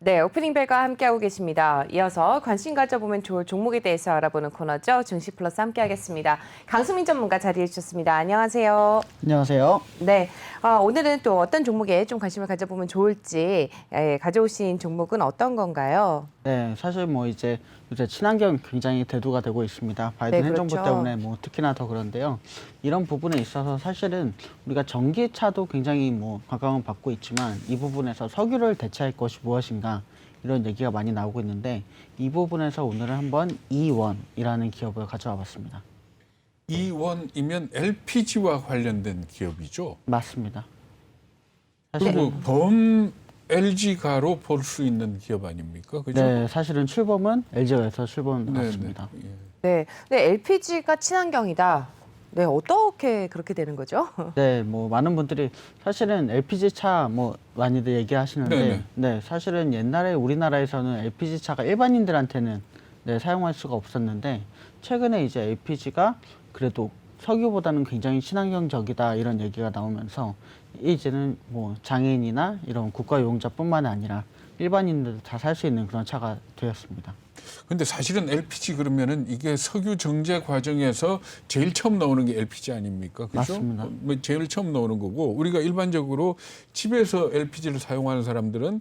네, 오프닝 벨과 함께하고 계십니다. 이어서 관심 가져보면 좋을 종목에 대해서 알아보는 코너죠. 증시 플러스 함께하겠습니다. 강수민 전문가 자리해 주셨습니다. 안녕하세요. 안녕하세요. 네, 오늘은 또 어떤 종목에 좀 관심을 가져보면 좋을지 가져오신 종목은 어떤 건가요? 네, 사실 뭐 이제 요새 친환경 굉장히 대두가 되고 있습니다. 바이든 네, 행정부 그렇죠. 때문에 뭐 특히나 더 그런데요. 이런 부분에 있어서 사실은 우리가 전기차도 굉장히 뭐 각광을 받고 있지만 이 부분에서 석유를 대체할 것이 무엇인가 이런 얘기가 많이 나오고 있는데 이 부분에서 오늘은 한번 이원이라는 기업을 가져와 봤습니다. 이원이면 LPG와 관련된 기업이죠. 맞습니다. 그리고 범 LG가로 볼 수 있는 기업 아닙니까? 그죠? 네, 사실은 출범은 LG에서 출범을 네, 했습니다. 네. 예. 네, 네, LPG가 친환경이다. 네, 어떻게 그렇게 되는 거죠? 네, 뭐 많은 분들이 사실은 LPG 차 뭐 많이들 얘기하시는데, 네네. 네, 사실은 옛날에 우리나라에서는 LPG 차가 일반인들한테는 네, 사용할 수가 없었는데 최근에 이제 LPG가 그래도 석유보다는 굉장히 친환경적이다 이런 얘기가 나오면서 이제는 뭐 장애인이나 이런 국가 유용자뿐만 아니라 일반인들도 다 살 수 있는 그런 차가 되었습니다. 근데 사실은 LPG 그러면은 이게 석유 정제 과정에서 제일 처음 나오는 게 LPG 아닙니까? 그죠? 맞습니다. 뭐 제일 처음 나오는 거고 우리가 일반적으로 집에서 LPG를 사용하는 사람들은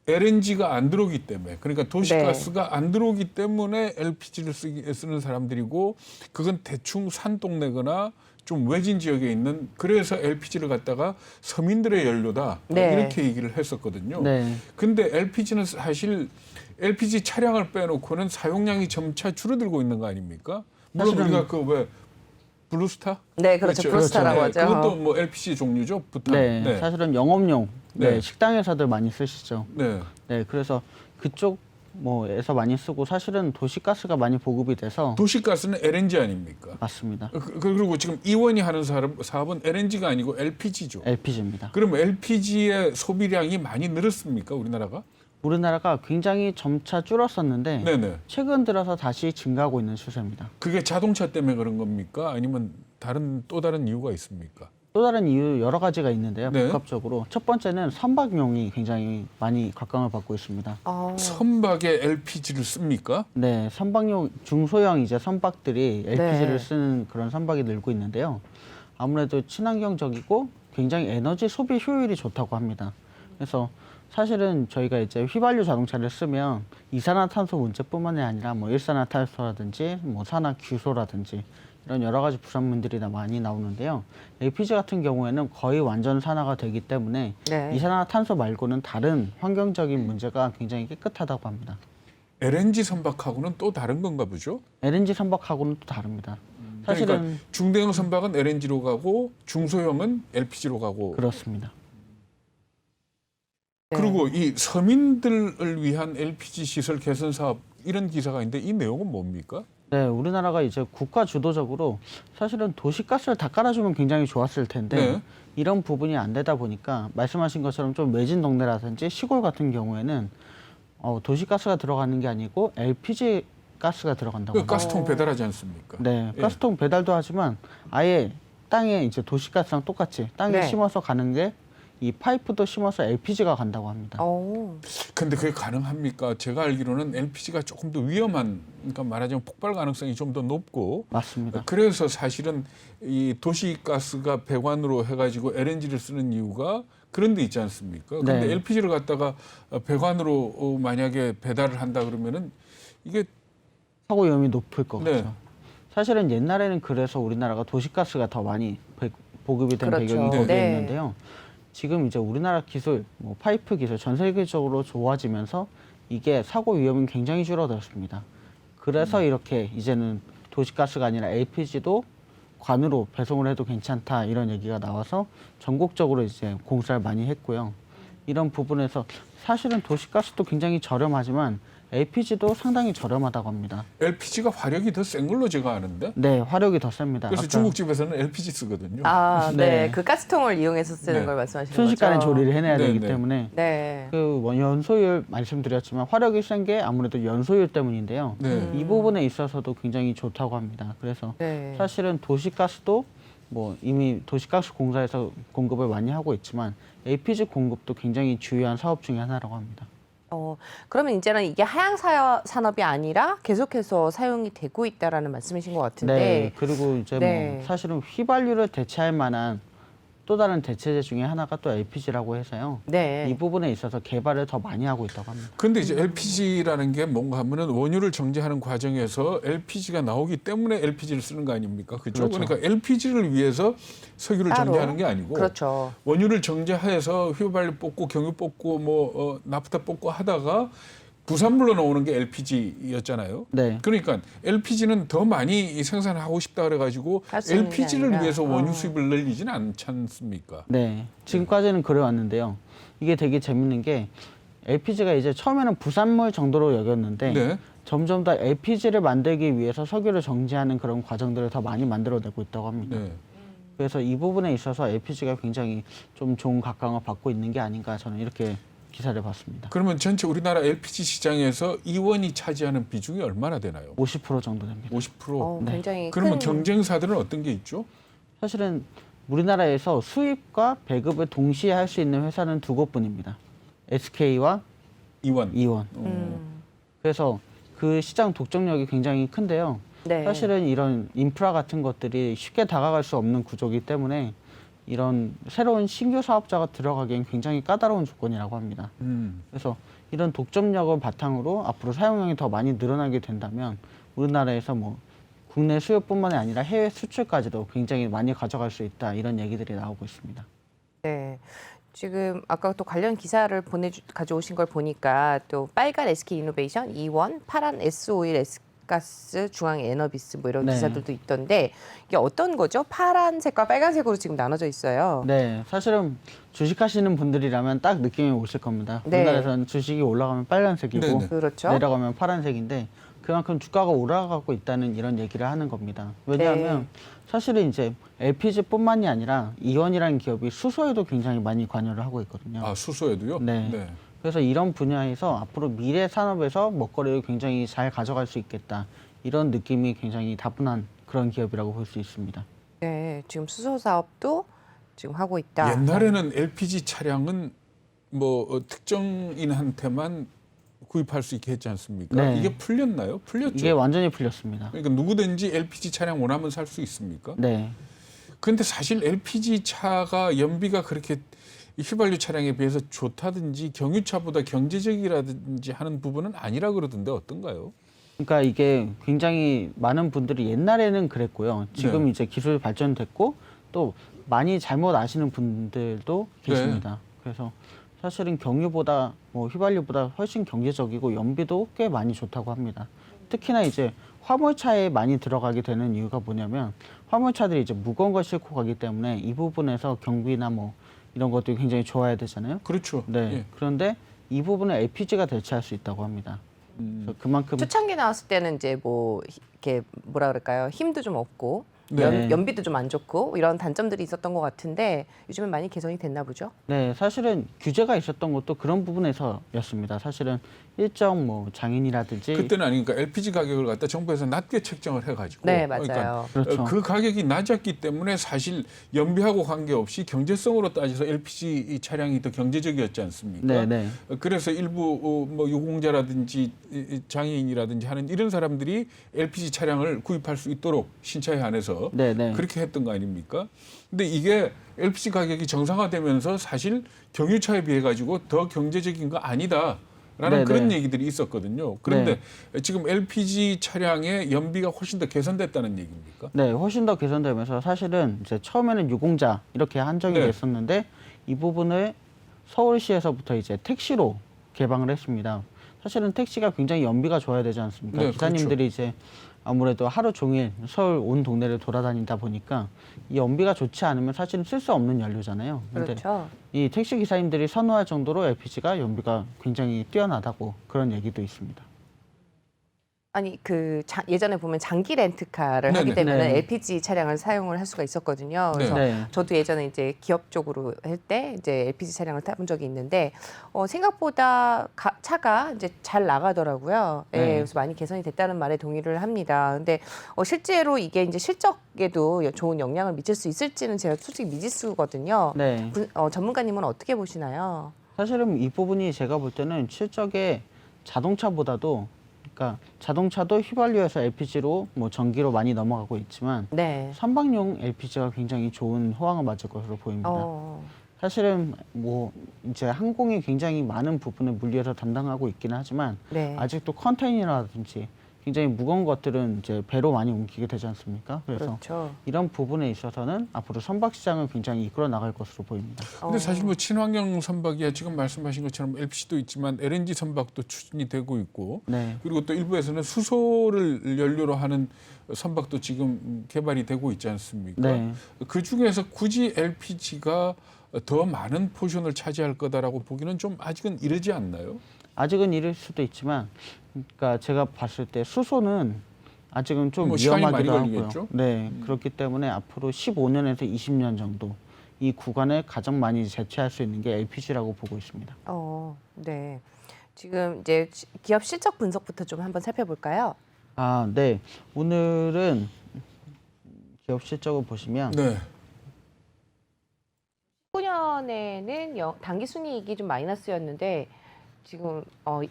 LNG가 안 들어오기 때문에 그러니까 도시가스가 안 들어오기 때문에 LPG를 쓰는 사람들이고 그건 대충 산동네거나 좀 외진 지역에 있는 그래서 LPG를 갖다가 서민들의 연료다 네. 이렇게 얘기를 했었거든요. 네. 근데 LPG는 사실 LPG 차량을 빼놓고는 사용량이 점차 줄어들고 있는 거 아닙니까? 물론 사실은- 우리가 그 왜 블루스타? 네, 그렇죠. 블루스타라고 하죠. 그것도 뭐 LPG 종류죠, 부탄. 네, 사실은 영업용 네, 네. 식당에서들 많이 쓰시죠. 네. 네, 그래서 그쪽 뭐에서 많이 쓰고 사실은 도시가스가 많이 보급이 돼서 도시가스는 LNG 아닙니까? 맞습니다. 그리고 지금 이원이 하는 사업은 LNG가 아니고 LPG죠. LPG입니다. 그럼 LPG의 소비량이 많이 늘었습니까, 우리나라가? 우리나라가 굉장히 점차 줄었었는데 네네. 최근 들어서 다시 증가하고 있는 추세입니다. 그게 자동차 때문에 그런 겁니까? 아니면 또 다른 이유가 있습니까? 또 다른 이유 여러 가지가 있는데요. 네. 복합적으로 첫 번째는 선박용이 굉장히 많이 각광을 받고 있습니다. 선박에 LPG를 씁니까? 네, 선박용 중소형 이제 선박들이 LPG를 네. 쓰는 그런 선박이 늘고 있는데요. 아무래도 친환경적이고 굉장히 에너지 소비 효율이 좋다고 합니다. 그래서 사실은 저희가 이제 휘발유 자동차를 쓰면 이산화탄소 문제뿐만이 아니라 뭐 일산화탄소라든지 뭐 산화규소라든지 이런 여러 가지 부산물들이 많이 나오는데요. LPG 같은 경우에는 거의 완전 산화가 되기 때문에 네. 이산화탄소 말고는 다른 환경적인 문제가 굉장히 깨끗하다고 합니다. LNG 선박하고는 또 다른 건가 보죠? LNG 선박하고는 또 다릅니다. 사실은 그러니까 중대형 선박은 LNG로 가고 중소형은 LPG로 가고 그렇습니다. 네. 그리고 이 서민들을 위한 LPG 시설 개선 사업 이런 기사가 있는데 이 내용은 뭡니까? 네, 우리나라가 이제 국가 주도적으로 사실은 도시가스를 다 깔아주면 굉장히 좋았을 텐데 네. 이런 부분이 안 되다 보니까 말씀하신 것처럼 좀 외진 동네라든지 시골 같은 경우에는 도시가스가 들어가는 게 아니고 LPG 가스가 들어간다고 그 합니다. 가스통 배달하지 않습니까? 네, 예. 가스통 배달도 하지만 아예 땅에 이제 도시가스랑 똑같이 땅에 네. 심어서 가는 게 이 파이프도 심어서 LPG가 간다고 합니다. 근데 그게 가능합니까? 제가 알기로는 LPG가 조금 더 위험한, 그러니까 말하자면 폭발 가능성이 좀 더 높고 맞습니다. 그래서 사실은 이 도시가스가 배관으로 해가지고 LNG를 쓰는 이유가 그런 데 있지 않습니까? 근데 네. LPG를 갖다가 배관으로 만약에 배달을 한다 그러면은 이게 사고 위험이 높을 것 네. 같죠. 사실은 옛날에는 그래서 우리나라가 도시가스가 더 많이 보급이 된 그렇죠. 배경이 거기에 네. 있는데요. 지금 이제 우리나라 기술, 뭐 파이프 기술 전 세계적으로 좋아지면서 이게 사고 위험이 굉장히 줄어들었습니다. 그래서 이렇게 이제는 도시가스가 아니라 LPG도 관으로 배송을 해도 괜찮다 이런 얘기가 나와서 전국적으로 이제 공사를 많이 했고요. 이런 부분에서 사실은 도시가스도 굉장히 저렴하지만 LPG도 상당히 저렴하다고 합니다. LPG가 화력이 더 센 걸로 제가 아는데 네, 화력이 더 셉니다. 그래서 아까 중국집에서는 LPG 쓰거든요. 네. 네. 그 가스통을 이용해서 쓰는 네. 걸 말씀하시는 순식간에 거죠? 조리를 해내야 네, 되기 네. 때문에 네. 그 연소율 말씀드렸지만 화력이 센 게 아무래도 연소율 때문인데요. 네. 이 부분에 있어서도 굉장히 좋다고 합니다. 그래서 네. 사실은 도시가스도 뭐 이미 도시가스 공사에서 공급을 많이 하고 있지만 LPG 공급도 굉장히 주요한 사업 중에 하나라고 합니다. 그러면 이제는 이게 하향 산업이 아니라 계속해서 사용이 되고 있다라는 말씀이신 것 같은데. 네. 그리고 이제 네. 뭐 사실은 휘발유를 대체할 만한 또 다른 대체제 중에 하나가 또 LPG라고 해서요. 네. 이 부분에 있어서 개발을 더 많이 하고 있다고 합니다. 근데 이제 LPG라는 게 뭔가 하면은 원유를 정제하는 과정에서 LPG가 나오기 때문에 LPG를 쓰는 거 아닙니까? 그렇죠? 그렇죠. 그러니까 LPG를 위해서 석유를 따로. 정제하는 게 아니고 그렇죠. 원유를 정제해서 휘발유 뽑고 경유 뽑고 뭐 나프타 뽑고 하다가 부산물로 나오는 게 LPG였잖아요. 네. 그러니까 LPG는 더 많이 생산하고 싶다 그래가지고 할수 있는 게 LPG를 아니라. 위해서 원유 수입을 늘리지는 않지 않습니까? 네. 지금까지는 그래왔는데요. 이게 되게 재밌는 게 LPG가 이제 처음에는 부산물 정도로 여겼는데 네. 점점 더 LPG를 만들기 위해서 석유를 정제하는 그런 과정들을 더 많이 만들어내고 있다고 합니다. 네. 그래서 이 부분에 있어서 LPG가 굉장히 좀 좋은 각광을 받고 있는 게 아닌가 저는 이렇게 기사를 봤습니다. 그러면 전체 우리나라 LPG 시장에서 이원이 차지하는 비중이 얼마나 되나요? 50% 정도 됩니다. 50%. 네. 굉장히 그러면 큰 경쟁사들은 어떤 게 있죠? 사실은 우리나라에서 수입과 배급을 동시에 할 수 있는 회사는 두 곳뿐입니다. SK와 이원. 이원. 그래서 그 시장 독점력이 굉장히 큰데요. 네. 사실은 이런 인프라 같은 것들이 쉽게 다가갈 수 없는 구조이기 때문에 이런 새로운 신규 사업자가 들어가기엔 굉장히 까다로운 조건이라고 합니다. 그래서 이런 독점력을 바탕으로 앞으로 사용량이 더 많이 늘어나게 된다면 우리나라에서 뭐 국내 수요뿐만이 아니라 해외 수출까지도 굉장히 많이 가져갈 수 있다 이런 얘기들이 나오고 있습니다. 네. 지금 아까 또 관련 기사를 가져오신 걸 보니까 또 빨간 SK 이노베이션, 이원, 파란 S-오일, S가스, 중앙 에너비스 뭐 이런 네. 기사들도 있던데 이게 어떤 거죠? 파란색과 빨간색으로 지금 나눠져 있어요. 네, 사실은 주식하시는 분들이라면 딱 느낌이 오실 겁니다. 네. 우리나라에서는 주식이 올라가면 빨간색이고 네네. 그렇죠. 내려가면 파란색인데 그만큼 주가가 올라가고 있다는 이런 얘기를 하는 겁니다. 왜냐하면 네. 사실은 이제 LPG뿐만이 아니라 이원이라는 기업이 수소에도 굉장히 많이 관여를 하고 있거든요. 아, 수소에도요? 네. 그래서 이런 분야에서 앞으로 미래 산업에서 먹거리를 굉장히 잘 가져갈 수 있겠다. 이런 느낌이 굉장히 다분한 그런 기업이라고 볼 수 있습니다. 네, 지금 수소 사업도 지금 하고 있다. 옛날에는 LPG 차량은 뭐 특정인한테만 구입할 수 있게 했지 않습니까? 네. 이게 풀렸나요? 풀렸죠. 이게 완전히 풀렸습니다. 그러니까 누구든지 LPG 차량 원하면 살 수 있습니까? 네. 근데 사실 LPG 차가 연비가 그렇게 휘발유 차량에 비해서 좋다든지 경유차보다 경제적이라든지 하는 부분은 아니라 그러던데 어떤가요? 그러니까 이게 굉장히 많은 분들이 옛날에는 그랬고요. 지금 네. 이제 기술 발전됐고 또 많이 잘못 아시는 분들도 계십니다. 그래서 사실은 경유보다 뭐 휘발유보다 훨씬 경제적이고 연비도 꽤 많이 좋다고 합니다. 특히나 이제 화물차에 많이 들어가게 되는 이유가 뭐냐면 화물차들이 이제 무거운 걸 싣고 가기 때문에 이 부분에서 경비나 뭐 이런 것들이 굉장히 좋아야 되잖아요. 그렇죠. 네. 예. 그런데 이 부분을 LPG가 대체할 수 있다고 합니다. 그래서 그만큼 초창기 나왔을 때는 이제 뭐 이렇게 뭐라 그럴까요? 힘도 좀 없고 네. 연비도 좀 안 좋고 이런 단점들이 있었던 것 같은데 요즘은 많이 개선이 됐나 보죠? 네, 사실은 규제가 있었던 것도 그런 부분에서였습니다. 사실은 일정 뭐 장인이라든지 그때는 아니니까 LPG 가격을 갖다 정부에서 낮게 책정을 해가지고 네, 그러니까 맞아요. 그렇죠. 그 가격이 낮았기 때문에 사실 연비하고 관계없이 경제성으로 따져서 LPG 차량이 더 경제적이었지 않습니까? 네, 네. 그래서 일부 뭐 유공자라든지 장애인이라든지 하는 이런 사람들이 LPG 차량을 구입할 수 있도록 신차에 한해서 네, 네. 그렇게 했던 거 아닙니까? 근데 이게 LPG 가격이 정상화되면서 사실 경유차에 비해 가지고 더 경제적인 거 아니다라는 네, 그런 네. 얘기들이 있었거든요. 그런데 지금 LPG 차량의 연비가 훨씬 더 개선됐다는 얘기입니까? 네, 훨씬 더 개선되면서 사실은 이제 처음에는 유공자 이렇게 한정이 네. 됐었는데 이 부분을 서울시에서부터 이제 택시로 개방을 했습니다. 사실은 택시가 굉장히 연비가 좋아야 되지 않습니까? 네, 기사님들이 이제 아무래도 하루 종일 서울 온 동네를 돌아다니다 보니까 이 연비가 좋지 않으면 사실은 쓸 수 없는 연료잖아요. 근데 그렇죠. 이 택시 기사님들이 선호할 정도로 LPG가 연비가 굉장히 뛰어나다고 그런 얘기도 있습니다. 아니 예전에 보면 장기 렌트카를 네네. 하게 되면 네. LPG 차량을 사용을 할 수가 있었거든요. 그래서 네. 저도 예전에 이제 기업 쪽으로 할 때 이제 LPG 차량을 타본 적이 있는데 생각보다 차가 이제 잘 나가더라고요. 예, 네. 그래서 많이 개선이 됐다는 말에 동의를 합니다. 근데 실제로 이게 이제 실적에도 좋은 영향을 미칠 수 있을지는 제가 솔직히 미지수거든요. 네. 전문가님은 어떻게 보시나요? 사실은 이 부분이 제가 볼 때는 실적에 자동차보다도 그러니까 자동차도 휘발유에서 LPG로 뭐 전기로 많이 넘어가고 있지만 네. 선박용 LPG가 굉장히 좋은 호황을 맞을 것으로 보입니다. 사실은 뭐 이제 항공이 굉장히 많은 부분을 물리에서 담당하고 있기는 하지만 네. 아직도 컨테이너라든지 굉장히 무거운 것들은 이제 배로 많이 옮기게 되지 않습니까? 그래서 그렇죠. 이런 부분에 있어서는 앞으로 선박 시장을 굉장히 이끌어 나갈 것으로 보입니다. 근데 사실 뭐 친환경 선박이야 지금 말씀하신 것처럼 LPG도 있지만 LNG 선박도 추진이 되고 있고 네. 그리고 또 일부에서는 수소를 연료로 하는 선박도 지금 개발이 되고 있지 않습니까? 네. 그 중에서 굳이 LPG가 더 많은 포션을 차지할 거다라고 보기는 좀 아직은 이르지 않나요? 아직은 이럴 수도 있지만, 그러니까 제가 봤을 때 수소는 아직은 좀 뭐 시간이 위험하기도 많이 하고요. 걸리겠죠? 네, 그렇기 때문에 앞으로 15년에서 20년 정도 이 구간을 가장 많이 대체할 수 있는 게 LPG라고 보고 있습니다. 네. 지금 이제 기업 실적 분석부터 좀 한번 살펴볼까요? 아, 네. 오늘은 기업 실적을 보시면 네. 19년에는 당기 순이익이 좀 마이너스였는데 지금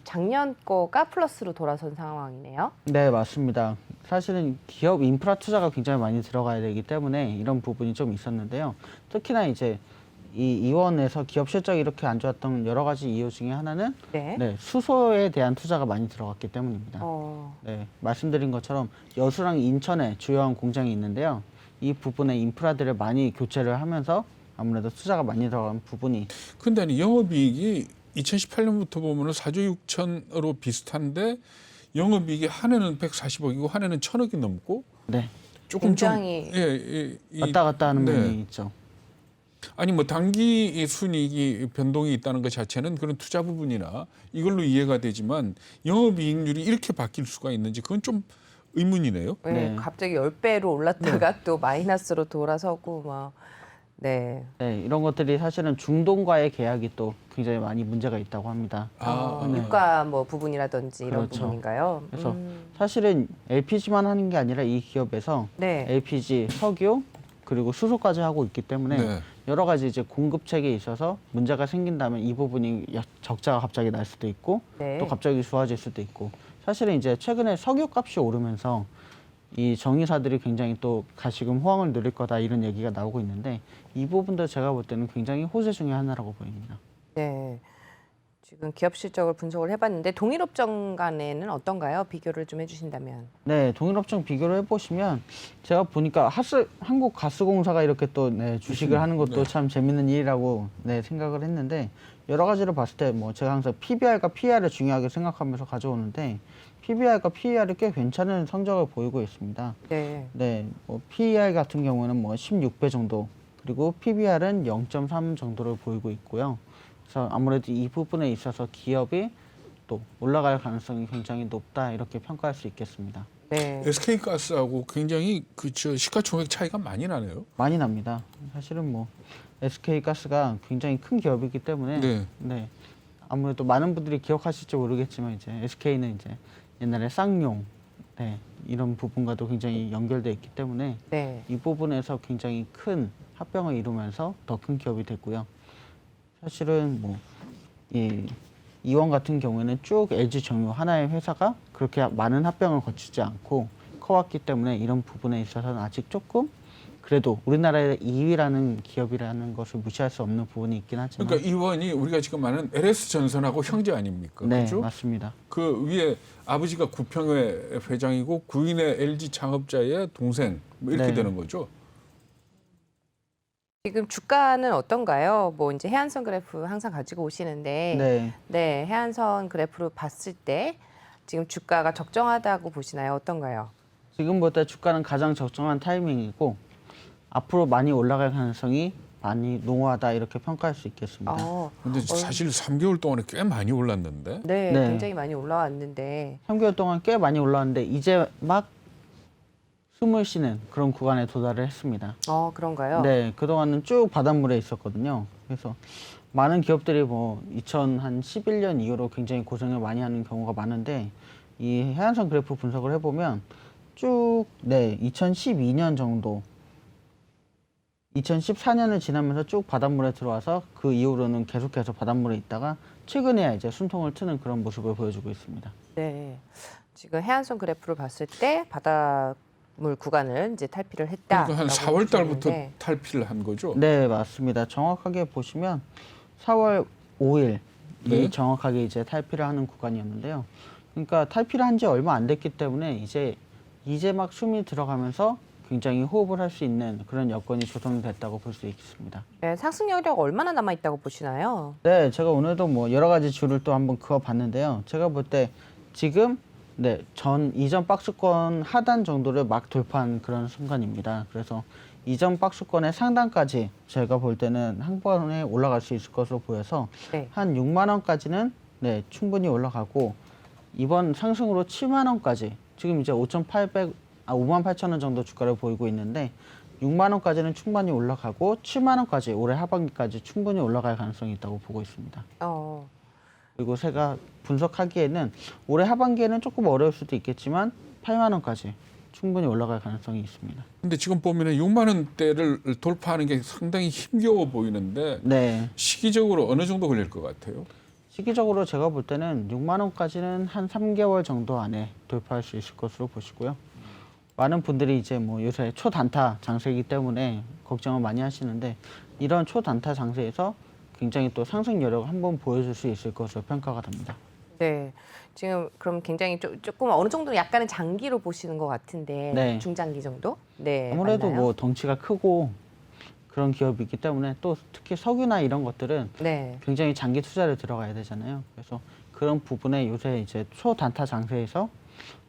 작년 거가 플러스로 돌아선 상황이네요. 네, 맞습니다. 사실은 기업 인프라 투자가 굉장히 많이 들어가야 되기 때문에 이런 부분이 좀 있었는데요. 특히나 이제 이 이원에서 기업 실적이 이렇게 안 좋았던 여러 가지 이유 중에 하나는 네. 수소에 대한 투자가 많이 들어갔기 때문입니다. 네, 말씀드린 것처럼 여수랑 인천에 주요한 공장이 있는데요. 이 부분의 인프라들을 많이 교체를 하면서 아무래도 투자가 많이 들어간 부분이 근데 아니 영업이익이 2018년부터 보면은 4조 6천으로 비슷한데 영업이익이 한 해는 140억이고 한 해는 1,000억이 넘고 네, 조금 굉장히 왔다 갔다 하는 네. 면이 있죠. 아니 뭐 단기 순이익이 변동이 있다는 것 자체는 그런 투자 부분이나 이걸로 이해가 되지만 영업이익률이 이렇게 바뀔 수가 있는지 그건 좀 의문이네요. 네. 갑자기 10배로 올랐다가 또 마이너스로 돌아서고 막 네. 네, 이런 것들이 사실은 중동과의 계약이 또 굉장히 많이 문제가 있다고 합니다. 네. 유가 뭐 부분이라든지 이런 그렇죠. 부분인가요? 그래서 사실은 LPG만 하는 게 아니라 이 기업에서 네. LPG, 석유 그리고 수소까지 하고 있기 때문에 네. 여러 가지 이제 공급 체계에 있어서 문제가 생긴다면 이 부분이 적자가 갑자기 날 수도 있고 네. 또 갑자기 좋아질 수도 있고 사실은 이제 최근에 석유 값이 오르면서 이 정유사들이 굉장히 또 다시금 호황을 누릴 거다 이런 얘기가 나오고 있는데 이 부분도 제가 볼 때는 굉장히 호재 중에 하나라고 보입니다. 네. 지금 기업 실적을 분석을 해봤는데 동일 업종 간에는 어떤가요? 비교를 좀 해주신다면. 네, 동일업종 비교를 해보시면 제가 보니까 한국가스공사가 이렇게 또 주식을 하는 것도 참 재밌는 일이라고 생각을 했는데 여러 가지로 봤을 때 뭐 제가 항상 PBR과 PER을 중요하게 생각하면서 가져오는데 PBR과 PER이 꽤 괜찮은 성적을 보이고 있습니다. 네. 네, 뭐 PER 같은 경우는 뭐 16배 정도 그리고 PBR은 0.3 정도를 보이고 있고요. 그래서 아무래도 이 부분에 있어서 기업이 또 올라갈 가능성이 굉장히 높다 이렇게 평가할 수 있겠습니다. 네. SK가스하고 굉장히 그저 시가총액 차이가 많이 나네요. 많이 납니다. 사실은 뭐 SK가스가 굉장히 큰 기업이기 때문에 네. 아무래도 많은 분들이 기억하실지 모르겠지만 이제 SK는 이제 옛날에 쌍용 이런 부분과도 굉장히 연결돼 있기 때문에 네. 이 부분에서 굉장히 큰 합병을 이루면서 더 큰 기업이 됐고요. 사실은 뭐 이 이원 같은 경우에는 쭉 LG 정유 하나의 회사가 그렇게 많은 합병을 거치지 않고 커왔기 때문에 이런 부분에 있어서는 아직 조금 그래도 우리나라의 2위라는 기업이라는 것을 무시할 수 없는 부분이 있긴 하지만 그러니까 이원이 우리가 지금 아는 LS 전선하고 형제 아닙니까? 네, 그렇죠? 맞습니다. 그 위에 아버지가 구평회 회장이고 구인의 LG 창업자의 동생 뭐 이렇게 네. 되는 거죠. 지금 주가는 어떤가요? 뭐 이제 해안선 그래프 항상 가지고 오시는데 네. 해안선 그래프로 봤을 때 지금 주가가 적정하다고 보시나요? 어떤가요? 지금보다 주가는 가장 적정한 타이밍이고 앞으로 많이 올라갈 가능성이 많이 농후하다 이렇게 평가할 수 있겠습니다. 근데 사실 3개월 동안에 꽤 많이 올랐는데. 네, 네. 굉장히 많이 올라왔는데 3개월 동안 꽤 많이 올라왔는데 이제 막 숨을 쉬는 그런 구간에 도달을 했습니다. 그런가요? 네, 그동안은 쭉 바닷물에 있었거든요. 그래서 많은 기업들이 뭐 2011년 이후로 굉장히 고생을 많이 하는 경우가 많은데 이 해안선 그래프 분석을 해보면 쭉 2012년 정도 2014년을 지나면서 쭉 바닷물에 들어와서 그 이후로는 계속해서 바닷물에 있다가 최근에야 이제 숨통을 트는 그런 모습을 보여주고 있습니다. 네. 지금 해안선 그래프를 봤을 때 바닷물 구간을 이제 탈피를 했다. 그러니까 한 4월 달부터 탈피를 한 거죠? 네, 맞습니다. 정확하게 보시면 4월 5일이 네. 정확하게 이제 탈피를 하는 구간이었는데요. 그러니까 탈피를 한 지 얼마 안 됐기 때문에 이제 막 숨이 들어가면서 굉장히 호흡을 할 수 있는 그런 여건이 조성이 됐다고 볼 수 있습니다. 네, 상승 여력 얼마나 남아 있다고 보시나요? 네, 제가 오늘도 뭐 여러 가지 줄을 또 한번 그어봤는데요. 제가 볼 때 지금 이전 박스권 하단 정도를 막 돌파한 그런 순간입니다. 그래서 이전 박스권의 상단까지 제가 볼 때는 한 번에 올라갈 수 있을 것으로 보여서 네. 한 6만 원까지는 충분히 올라가고 이번 상승으로 7만 원까지 지금 이제 5만 8천 원 정도 주가를 보이고 있는데 6만 원까지는 충분히 올라가고 7만 원까지 올해 하반기까지 충분히 올라갈 가능성이 있다고 보고 있습니다. 그리고 제가 분석하기에는 올해 하반기에는 조금 어려울 수도 있겠지만 8만 원까지 충분히 올라갈 가능성이 있습니다. 근데 지금 보면은 6만 원대를 돌파하는 게 상당히 힘겨워 보이는데 네. 시기적으로 어느 정도 걸릴 것 같아요? 시기적으로 제가 볼 때는 6만 원까지는 한 3개월 정도 안에 돌파할 수 있을 것으로 보시고요. 많은 분들이 이제 뭐 요새 초단타 장세이기 때문에 걱정을 많이 하시는데 이런 초단타 장세에서 굉장히 또 상승 여력을 한번 보여줄 수 있을 것으로 평가가 됩니다. 네. 지금 그럼 굉장히 조금 어느 정도 약간은 장기로 보시는 것 같은데 네. 중장기 정도? 네. 아무래도 맞나요? 뭐 덩치가 크고 그런 기업이기 때문에 또 특히 석유나 이런 것들은 네. 굉장히 장기 투자를 들어가야 되잖아요. 그래서 그런 부분에 요새 이제 초단타 장세에서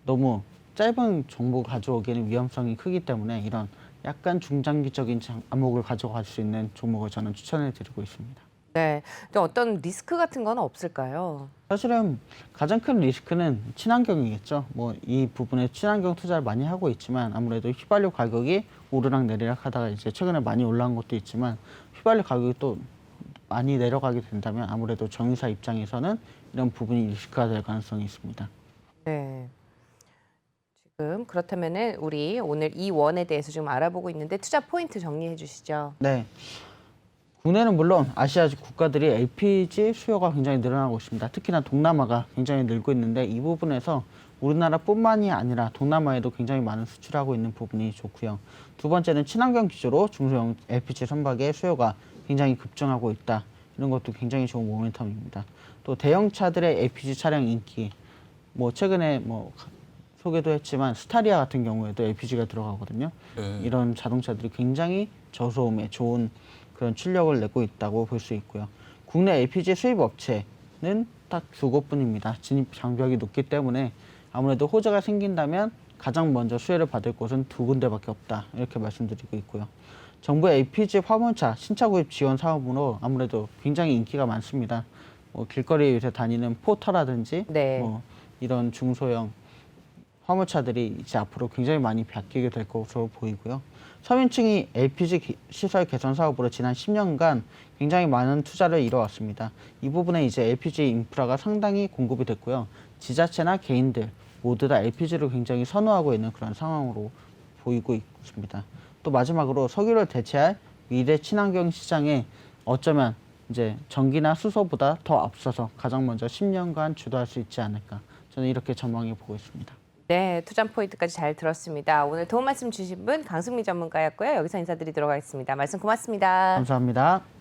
너무 짧은 종목 가져오기에는 위험성이 크기 때문에 이런 약간 중장기적인 안목을 가져갈 수 있는 종목을 저는 추천해 드리고 있습니다. 네. 또 어떤 리스크 같은 건 없을까요? 사실은 가장 큰 리스크는 친환경이겠죠. 뭐 이 부분에 친환경 투자를 많이 하고 있지만 아무래도 휘발유 가격이 오르락 내리락 하다가 이제 최근에 많이 올라온 것도 있지만 휘발유 가격이 또 많이 내려가게 된다면 아무래도 정유사 입장에서는 이런 부분이 리스크가 될 가능성이 있습니다. 네. 지금 그렇다면은 우리 오늘 이 원에 대해서 지금 알아보고 있는데 투자 포인트 정리해 주시죠. 네. 국내는 물론 아시아 국가들이 LPG 수요가 굉장히 늘어나고 있습니다. 특히나 동남아가 굉장히 늘고 있는데 이 부분에서 우리나라뿐만이 아니라 동남아에도 굉장히 많은 수출하고 있는 부분이 좋고요. 두 번째는 친환경 기조로 중소형 LPG 선박의 수요가 굉장히 급증하고 있다. 이런 것도 굉장히 좋은 모멘텀입니다. 또 대형차들의 LPG 차량 인기, 뭐 최근에 뭐 소개도 했지만 스타리아 같은 경우에도 LPG가 들어가거든요. 네. 이런 자동차들이 굉장히 저소음에 좋은 그런 출력을 내고 있다고 볼 수 있고요. 국내 LPG 수입 업체는 딱 두 곳뿐입니다. 진입 장벽이 높기 때문에 아무래도 호재가 생긴다면 가장 먼저 수혜를 받을 곳은 두 군데밖에 없다. 이렇게 말씀드리고 있고요. 정부의 LPG 화물차 신차 구입 지원 사업으로 아무래도 굉장히 인기가 많습니다. 뭐 길거리에 요새 다니는 포터라든지 네. 뭐 이런 중소형 화물차들이 이제 앞으로 굉장히 많이 바뀌게 될 것으로 보이고요. 서민층이 LPG 시설 개선 사업으로 지난 10년간 굉장히 많은 투자를 이뤄왔습니다. 이 부분에 이제 LPG 인프라가 상당히 공급이 됐고요. 지자체나 개인들 모두 다 LPG를 굉장히 선호하고 있는 그런 상황으로 보이고 있습니다. 또 마지막으로 석유를 대체할 미래 친환경 시장에 어쩌면 이제 전기나 수소보다 더 앞서서 가장 먼저 10년간 주도할 수 있지 않을까. 저는 이렇게 전망해 보고 있습니다. 네, 투자 포인트까지 잘 들었습니다. 오늘 도움 말씀 주신 분 강승미 전문가였고요. 여기서 인사드리도록 하겠습니다. 말씀 고맙습니다. 감사합니다.